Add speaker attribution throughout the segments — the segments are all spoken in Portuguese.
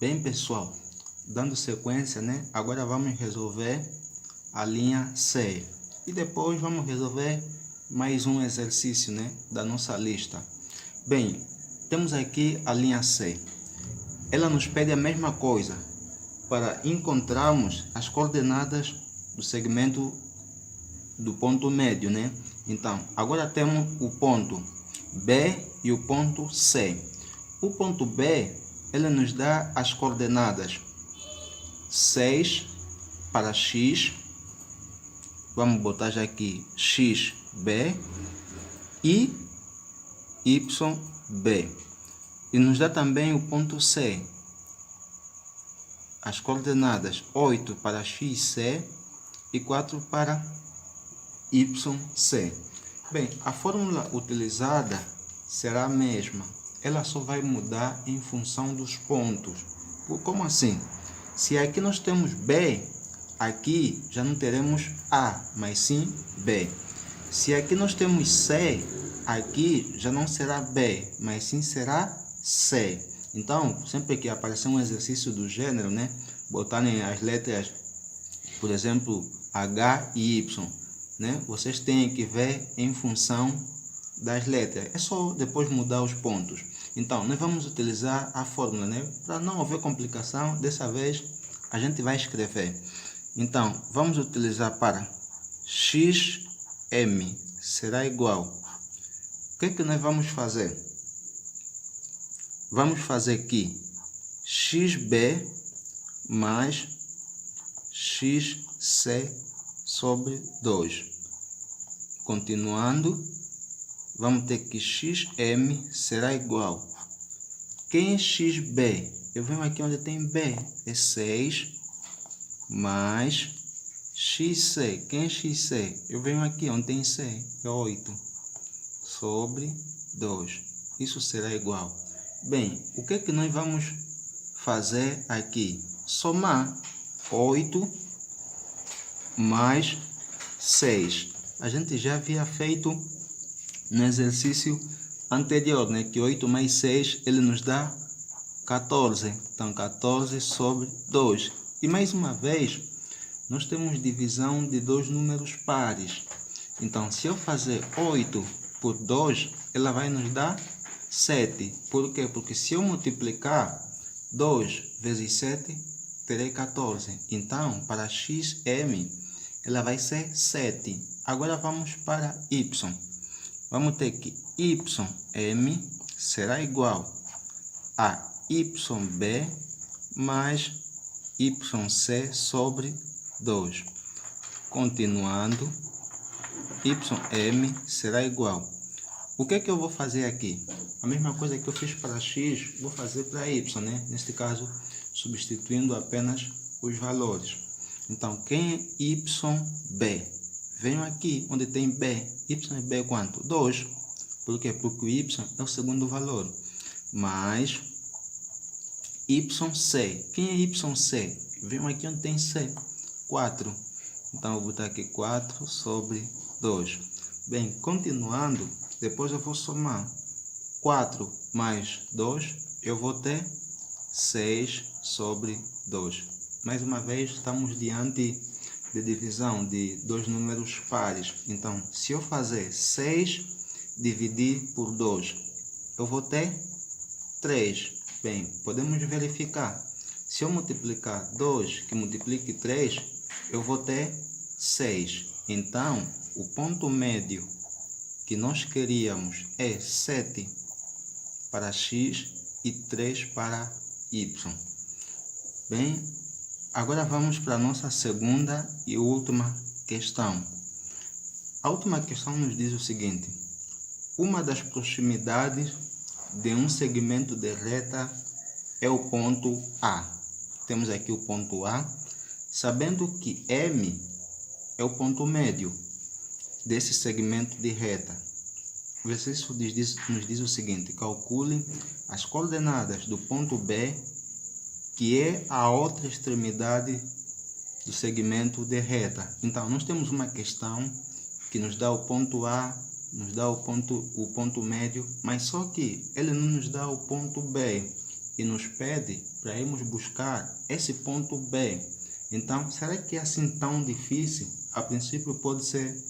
Speaker 1: Bem, pessoal, dando sequência, né? Agora vamos resolver a linha C. E depois vamos resolver mais um exercício, né? Da nossa lista. Bem, temos aqui a linha C. Ela nos pede a mesma coisa para encontrarmos as coordenadas do segmento do ponto médio, né? Então, agora temos o ponto B e o ponto C. O ponto B, ele nos dá as coordenadas 6 para x, vamos botar já aqui xb e yb. E nos dá também o ponto C, as coordenadas 8 para xc e 4 para yc. Bem, a fórmula utilizada será a mesma, ela só vai mudar em função dos pontos. Como assim? Se aqui nós temos B, aqui já não teremos A, mas sim B. Se aqui nós temos C, aqui já não será B, mas sim será C. Então, sempre que aparecer um exercício do gênero, né, botarem as letras, por exemplo, H e Y, né, vocês têm que ver em função das letras. É só depois mudar os pontos. Então, nós vamos utilizar a fórmula, né, para não haver complicação. Dessa vez, a gente vai escrever. Então, vamos utilizar para xm será igual. O que é que nós vamos fazer? Vamos fazer aqui xb mais xc sobre 2. Continuando, vamos ter que xm será igual. Quem é xb? Eu venho aqui onde tem b, é 6 mais xc. Quem é xc? Eu venho aqui onde tem c, é 8 sobre 2. Isso será igual. Bem, o que é que nós vamos fazer aqui? Somar 8 mais 6. A gente já havia feito no exercício anterior, né? Que 8 mais 6, ele nos dá 14. Então, 14 sobre 2. E mais uma vez, nós temos divisão de dois números pares. Então, se eu fazer 8 por 2, ela vai nos dar 7. Por quê? Porque se eu multiplicar 2 vezes 7, terei 14. Então, para xm, ela vai ser 7. Agora vamos para y. Vamos ter que ym será igual a yb mais yc sobre 2. Continuando, ym será igual. O que é que eu vou fazer aqui? A mesma coisa que eu fiz para x, vou fazer para y, né? Neste caso, substituindo apenas os valores. Então, quem é yb? Venho aqui onde tem b. Yb é quanto? 2. Por quê? Porque o y é o segundo valor. Mais yc. Quem é yc? Venho aqui onde tem c. 4. Então, eu vou botar aqui 4 sobre 2. Bem, continuando, depois eu vou somar 4 mais 2, eu vou ter 6 sobre 2. Mais uma vez, estamos diante de divisão de dois números pares. Então, se eu fazer 6 dividir por 2, eu vou ter 3. Bem, podemos verificar. Se eu multiplicar 2 que multiplique 3, eu vou ter 6. Então, o ponto médio que nós queríamos é 7 para x e 3 para y. Bem, agora vamos para a nossa segunda e última questão. A última questão nos diz o seguinte: uma das proximidades de um segmento de reta é o ponto A. Temos aqui o ponto A, sabendo que M é o ponto médio desse segmento de reta. O exercício nos diz o seguinte: calcule as coordenadas do ponto B, que é a outra extremidade do segmento de reta. Então, nós temos uma questão que nos dá o ponto A, nos dá o ponto médio, mas só que ele não nos dá o ponto B. e nos pede para irmos buscar esse ponto B. Então, será que é assim tão difícil? A princípio pode ser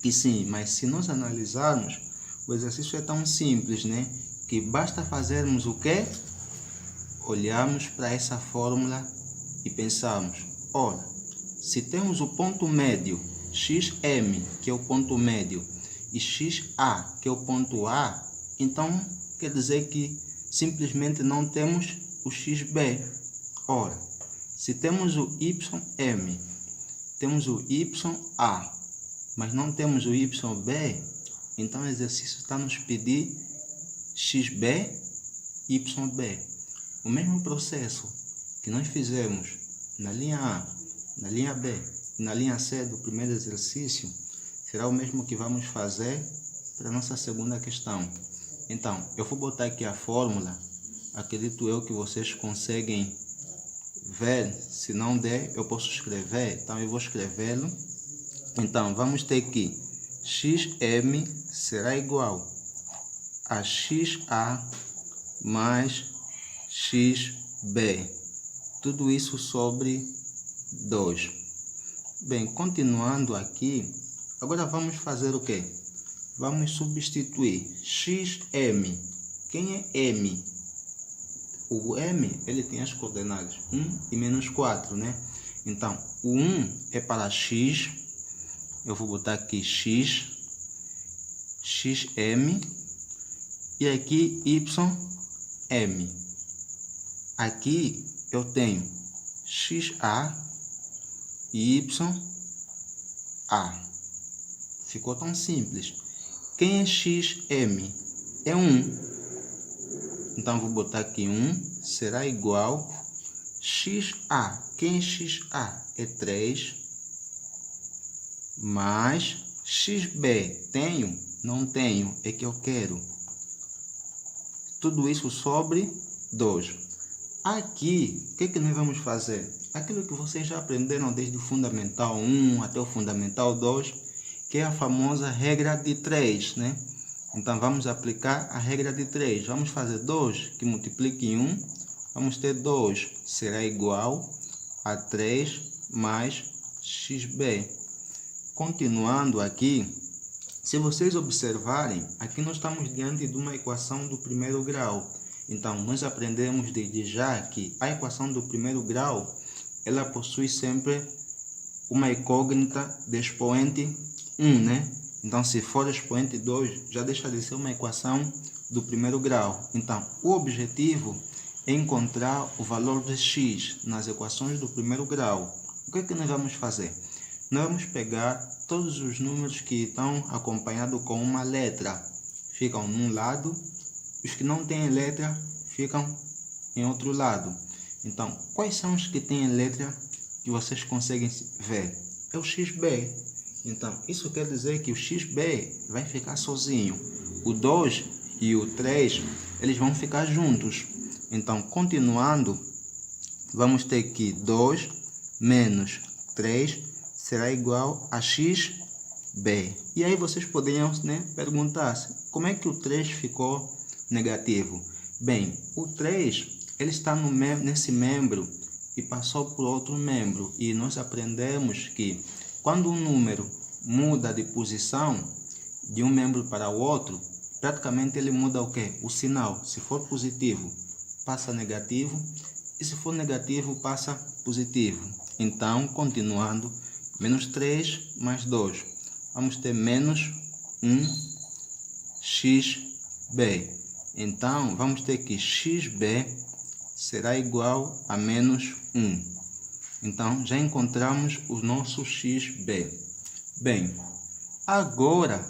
Speaker 1: que sim, mas se nós analisarmos, o exercício é tão simples, né? Que basta fazermos o quê? Olharmos para essa fórmula e pensarmos, olha, se temos o ponto médio, xm, que é o ponto médio, e xa, que é o ponto A, então quer dizer que simplesmente não temos o xb. Ora, se temos o ym, temos o ya, mas não temos o yb, então o exercício está nos pedir xb, yb. O mesmo processo que nós fizemos na linha A, na linha B e na linha C do primeiro exercício, será o mesmo que vamos fazer para a nossa segunda questão. Então, eu vou botar aqui a fórmula, acredito eu que vocês conseguem ver, se não der, eu posso escrever, então eu vou escrevê-lo. Então, vamos ter que xm será igual a xa mais xb, tudo isso sobre 2. Bem, continuando aqui, agora vamos fazer o quê? Vamos substituir xm. Quem é m? O m, ele tem as coordenadas 1 e menos 4, né? Então, o 1 é para x, eu vou botar aqui x, xm, e aqui ym. Aqui eu tenho xa e ya. Ficou tão simples. Quem é xm? É 1. Então, vou botar aqui 1 será igual xa. Quem é xa? É 3. Mais xb. Tenho? Não tenho. É que eu quero. Tudo isso sobre 2. Aqui, o que nós vamos fazer? Aquilo que vocês já aprenderam desde o Fundamental 1 até o Fundamental 2, que é a famosa regra de 3, né? Então, vamos aplicar a regra de 3. Vamos fazer 2 que multiplique em 1. Vamos ter 2 será igual a 3 mais xb. Continuando aqui, se vocês observarem, aqui nós estamos diante de uma equação do primeiro grau. Então, nós aprendemos desde já que a equação do primeiro grau, ela possui sempre uma incógnita de expoente 1, né? Então, se for expoente 2, já deixa de ser uma equação do primeiro grau. Então, o objetivo é encontrar o valor de x nas equações do primeiro grau. O que nós vamos fazer? Nós vamos pegar todos os números que estão acompanhados com uma letra. Ficam num lado. Os que não têm letra ficam em outro lado. Então, quais são os que têm letra que vocês conseguem ver? É o xb. Então, isso quer dizer que o xb vai ficar sozinho. O 2 e o 3, eles vão ficar juntos. Então, continuando, vamos ter que 2 menos 3 será igual a xb. E aí vocês poderiam, né, perguntar-se, como é que o 3 ficou negativo? Bem, o 3 ele está nesse membro e passou por outro membro. E nós aprendemos que quando um número muda de posição de um membro para o outro, praticamente ele muda o quê? O sinal. Se for positivo, passa negativo. E se for negativo, passa positivo. Então, continuando, menos 3 mais 2. Vamos ter menos 1xb. Então, vamos ter que xb será igual a menos 1. Então, já encontramos o nosso xb. Bem, agora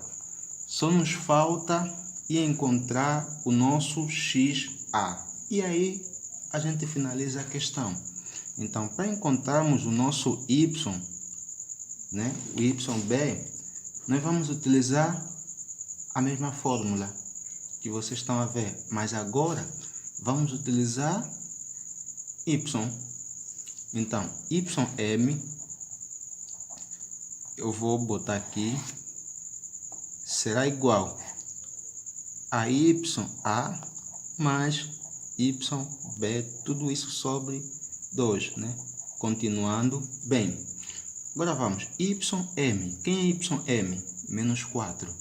Speaker 1: só nos falta encontrar o nosso xa. E aí, a gente finaliza a questão. Então, para encontrarmos o nosso y, né, o yb, nós vamos utilizar a mesma fórmula que vocês estão a ver, mas agora vamos utilizar y. Então, ym, eu vou botar aqui, será igual a ya mais y, b, tudo isso sobre 2, né? Continuando bem. Agora vamos, ym. Quem é ym? Menos 4.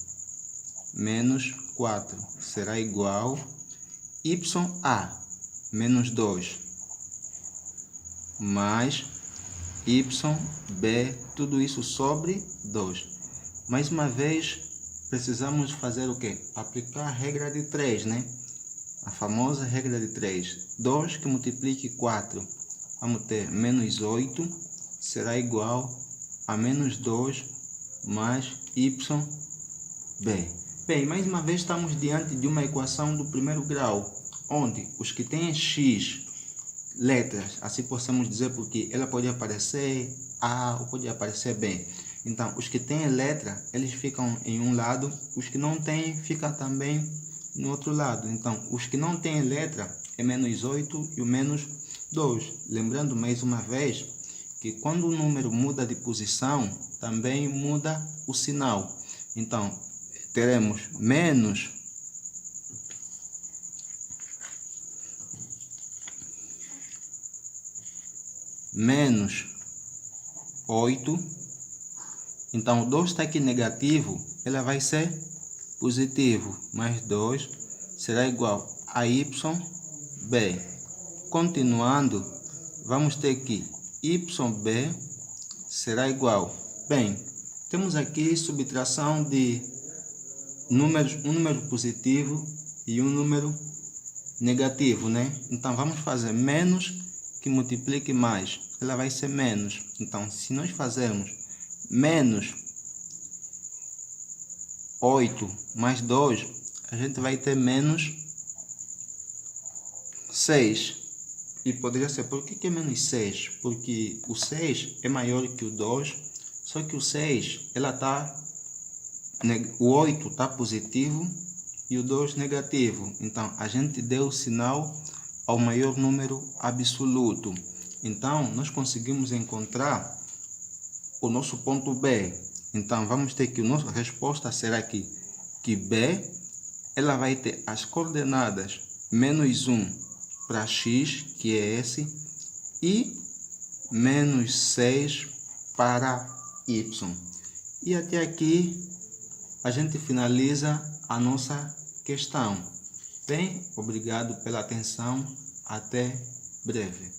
Speaker 1: Menos 4 será igual ya, menos 2, mais yb, tudo isso sobre 2. Mais uma vez, precisamos fazer o quê? Aplicar a regra de 3, né? A famosa regra de 3. 2 que multiplique 4, vamos ter menos 8, será igual a menos 2 mais yb. Bem, mais uma vez estamos diante de uma equação do primeiro grau, onde os que têm x letras, assim possamos dizer, porque ela pode aparecer A ou pode aparecer B. Então, os que têm letra, eles ficam em um lado, os que não têm, ficam também no outro lado. Então, os que não têm letra é menos 8 e o menos 2. Lembrando mais uma vez que quando o número muda de posição, também muda o sinal. Então, teremos menos 8. Então, o 2 está aqui negativo, ela vai ser positivo. Mais 2 será igual a yb. Continuando, vamos ter que yb será igual. Bem, temos aqui subtração de números, um número positivo e um número negativo, né? Então, vamos fazer menos que multiplique mais, ela vai ser menos. Então, se nós fazermos menos 8 mais 2, a gente vai ter menos 6. E poderia ser, por que é menos 6? Porque o 6 é maior que o 2, só que o 6, o 8 está positivo e o 2 negativo. Então, a gente deu o sinal ao maior número absoluto. Então, nós conseguimos encontrar o nosso ponto B. Então, vamos ter que a nossa resposta será que B, ela vai ter as coordenadas menos 1 para x, que é esse, e menos 6 para y. E até aqui a gente finaliza a nossa questão. Bem, obrigado pela atenção. Até breve.